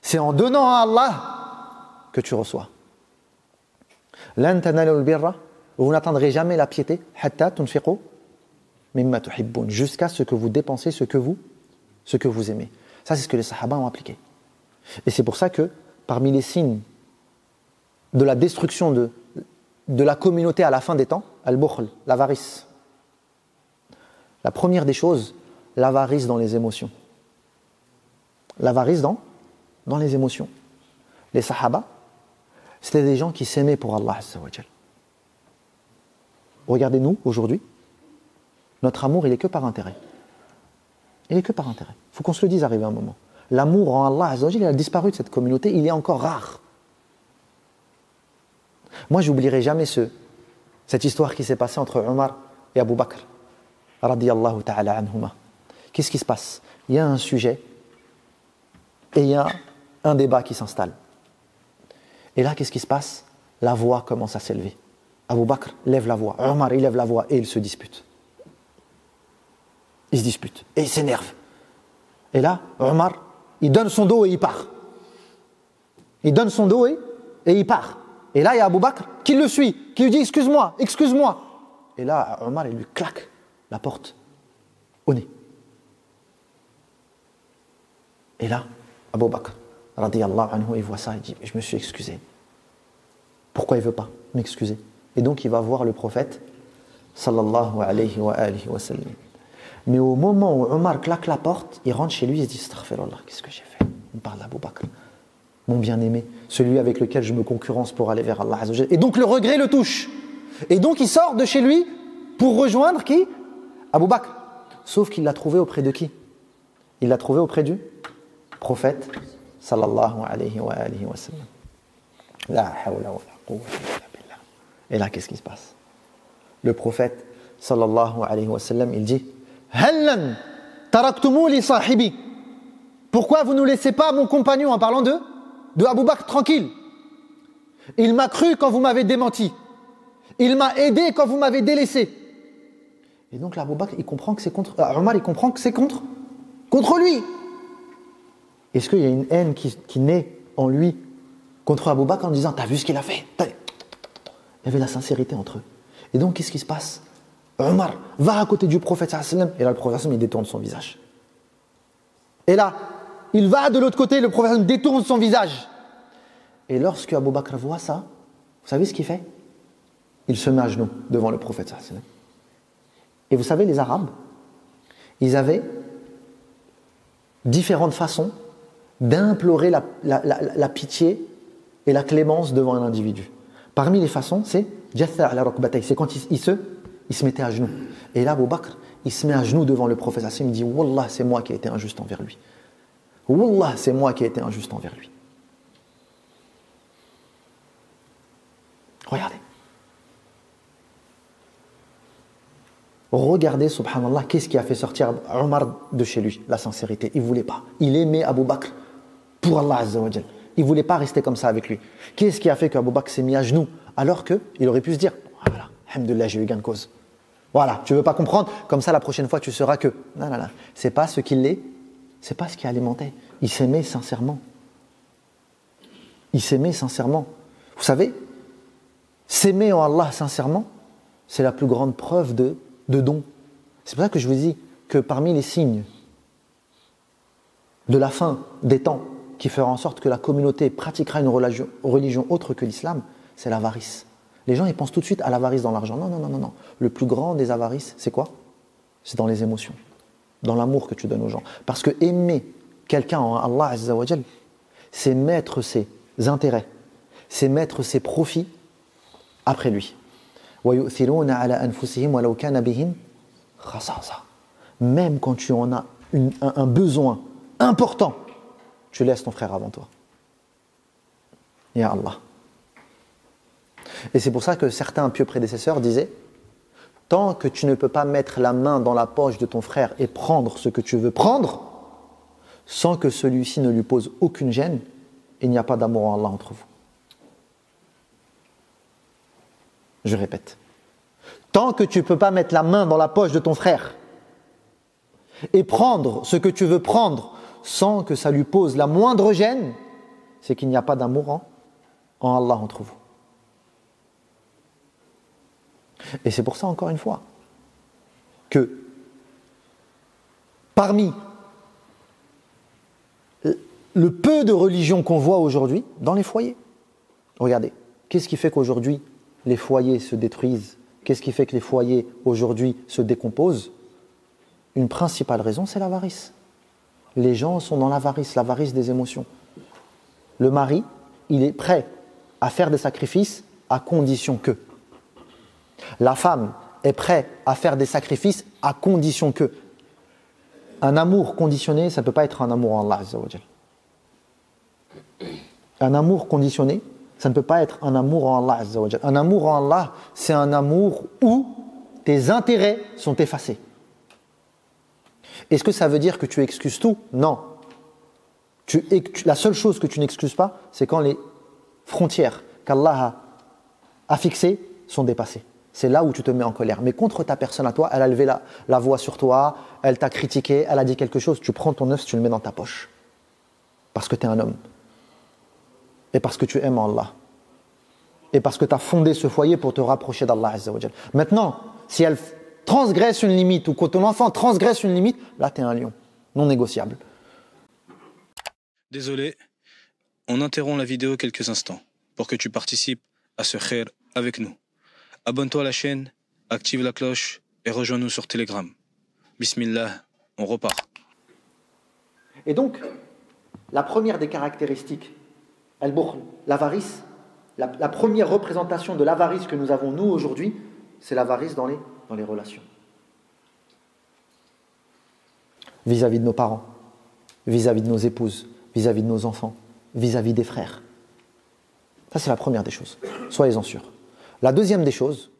C'est en donnant à Allah que tu reçois. Lan tanalul birra, vous n'atteindrez jamais la piété, hatta tunfiqu mimma tuhibbun, jusqu'à ce que vous dépensez ce que vous aimez. Ça, c'est ce que les sahaba ont appliqué. Et c'est pour ça que, parmi les signes de la destruction de la communauté à la fin des temps, al-bukhl, l'avarice. La première des choses, l'avarice dans les émotions. L'avarice dans les émotions. Les sahaba, c'était des gens qui s'aimaient pour Allah Azza wa Jal. Regardez-nous, aujourd'hui, notre amour, il est que par intérêt. Il est que par intérêt. Il faut qu'on se le dise arrivé un moment. L'amour en Allah Azza wa Jal, il a disparu de cette communauté, il est encore rare. Moi, j'oublierai jamais cette histoire qui s'est passée entre Omar et Abu Bakr, radiyallahu ta'ala anhuma. Qu'est-ce qui se passe? Il y a un sujet et il y a un débat qui s'installe. Et là, qu'est-ce qui se passe? La voix commence à s'élever. Abu Bakr lève la voix, Omar il lève la voix et ils se disputent. Ils se disputent et ils s'énervent. Et là, Omar, il donne son dos et il part. Il donne son dos et il part. Et là, il y a Abu Bakr qui le suit, qui lui dit « Excuse-moi, excuse-moi ». Et là, Omar, il lui claque la porte au nez. Et là, Abu Bakr, radiyallahu anhu, il voit ça, il dit « Je me suis excusé ». Pourquoi il ne veut pas m'excuser? Et donc, il va voir le prophète, sallallahu alayhi wa alihi wa sallam. Mais au moment où Omar claque la porte, il rentre chez lui et se dit « Astaghfirullah, qu'est-ce que j'ai fait ?» Il parle d'Abu Bakr, mon bien-aimé, celui avec lequel je me concurrence pour aller vers Allah Azza wa Jalla. Et donc le regret le touche. Et donc il sort de chez lui pour rejoindre qui? Abu Bakr. Sauf qu'il l'a trouvé auprès de qui? Il l'a trouvé auprès du prophète, sallallahu alayhi wa alihi wa sallam. La hawla wa la quwwata illa billah. Et là, qu'est-ce qui se passe? Le prophète, sallallahu alayhi wa sallam, il dit « Hallan taraktumu li sahibi » Pourquoi vous ne laissez pas mon compagnon, en parlant de Abu Bakr, tranquille? Il m'a cru quand vous m'avez démenti. Il m'a aidé quand vous m'avez délaissé. Et donc là, Abu Bakr, il comprend que c'est contre... Omar, il comprend que c'est contre lui. Est-ce qu'il y a une haine qui naît en lui contre Abu Bakr en disant « T'as vu ce qu'il a fait ?» Il y avait la sincérité entre eux. Et donc, qu'est-ce qui se passe? Omar va à côté du prophète, et là, le prophète, il détourne son visage. Et là, il va de l'autre côté, le prophète détourne son visage. Et lorsque Abu Bakr voit ça, vous savez ce qu'il fait? Il se met à genoux devant le prophète. Et vous savez, les Arabes, ils avaient différentes façons d'implorer la pitié et la clémence devant un individu. Parmi les façons, c'est Jatha ala rukbatay, c'est quand il se mettait à genoux. Et là, Abu Bakr, il se met à genoux devant le prophète. Il me dit, Wallah, c'est moi qui ai été injuste envers lui. Wallah, c'est moi qui ai été injuste envers lui. Regardez, subhanallah, qu'est-ce qui a fait sortir Omar de chez lui? La sincérité. Il ne voulait pas. Il aimait Abu Bakr pour Allah Azza wa Jal. Il ne voulait pas rester comme ça avec lui. Qu'est-ce qui a fait qu'Abu Bakr s'est mis à genoux alors qu'il aurait pu se dire, voilà, alhamdoulilah, j'ai eu gain de cause. Voilà, tu ne veux pas comprendre, comme ça la prochaine fois tu sauras que. Non, c'est pas ce qu'il est, c'est pas ce qui alimentait. Il s'aimait sincèrement. Il s'aimait sincèrement. Vous savez, s'aimer en Allah sincèrement, c'est la plus grande preuve de don. C'est pour ça que je vous dis que parmi les signes de la fin des temps qui fera en sorte que la communauté pratiquera une religion autre que l'islam, c'est l'avarice. Les gens ils pensent tout de suite à l'avarice dans l'argent. Non. Le plus grand des avarices, c'est quoi? C'est dans les émotions, dans l'amour que tu donnes aux gens. Parce que aimer quelqu'un en Allah Azza wa Jal, c'est mettre ses intérêts, c'est mettre ses profits après lui. Même quand tu en as un besoin important, tu laisses ton frère avant toi. Ya Allah. Et c'est pour ça que certains pieux prédécesseurs disaient, tant que tu ne peux pas mettre la main dans la poche de ton frère et prendre ce que tu veux prendre, sans que celui-ci ne lui pose aucune gêne, il n'y a pas d'amour en Allah entre vous. Je répète. Tant que tu ne peux pas mettre la main dans la poche de ton frère et prendre ce que tu veux prendre sans que ça lui pose la moindre gêne, c'est qu'il n'y a pas d'amour en Allah entre vous. Et c'est pour ça, encore une fois, que parmi le peu de religion qu'on voit aujourd'hui dans les foyers, regardez, qu'est-ce qui fait qu'aujourd'hui les foyers se détruisent? Qu'est-ce qui fait que les foyers aujourd'hui se décomposent? Une principale raison, c'est l'avarice. Les gens sont dans l'avarice des émotions. Le mari, il est prêt à faire des sacrifices à condition que. La femme est prête à faire des sacrifices à condition que. Un amour conditionné, ça ne peut pas être un amour en Allah Azza wa Jal. Un amour conditionné, ça ne peut pas être un amour en Allah Azza wa Jal. Un amour en Allah, c'est un amour où tes intérêts sont effacés. Est-ce que ça veut dire que tu excuses tout? Non. La seule chose que tu n'excuses pas, c'est quand les frontières qu'Allah a fixées sont dépassées. C'est là où tu te mets en colère. Mais contre ta personne à toi, elle a levé la voix sur toi, elle t'a critiqué, elle a dit quelque chose, tu prends ton œuf, tu le mets dans ta poche. Parce que tu es un homme. Et parce que tu aimes Allah. Et parce que tu as fondé ce foyer pour te rapprocher d'Allah Azza wa Jal. Maintenant, si elle transgresse une limite ou que ton enfant transgresse une limite, là tu es un lion, non négociable. Désolé, on interrompt la vidéo quelques instants pour que tu participes à ce khair avec nous. Abonne-toi à la chaîne, active la cloche et rejoins-nous sur Telegram. Bismillah, on repart. Et donc, la première des caractéristiques, al-bukhl, l'avarice, la première représentation de l'avarice que nous avons nous aujourd'hui, c'est l'avarice dans les relations. Vis-à-vis de nos parents, vis-à-vis de nos épouses, vis-à-vis de nos enfants, vis-à-vis des frères. Ça, c'est la première des choses. Soyez-en sûrs. La deuxième des choses,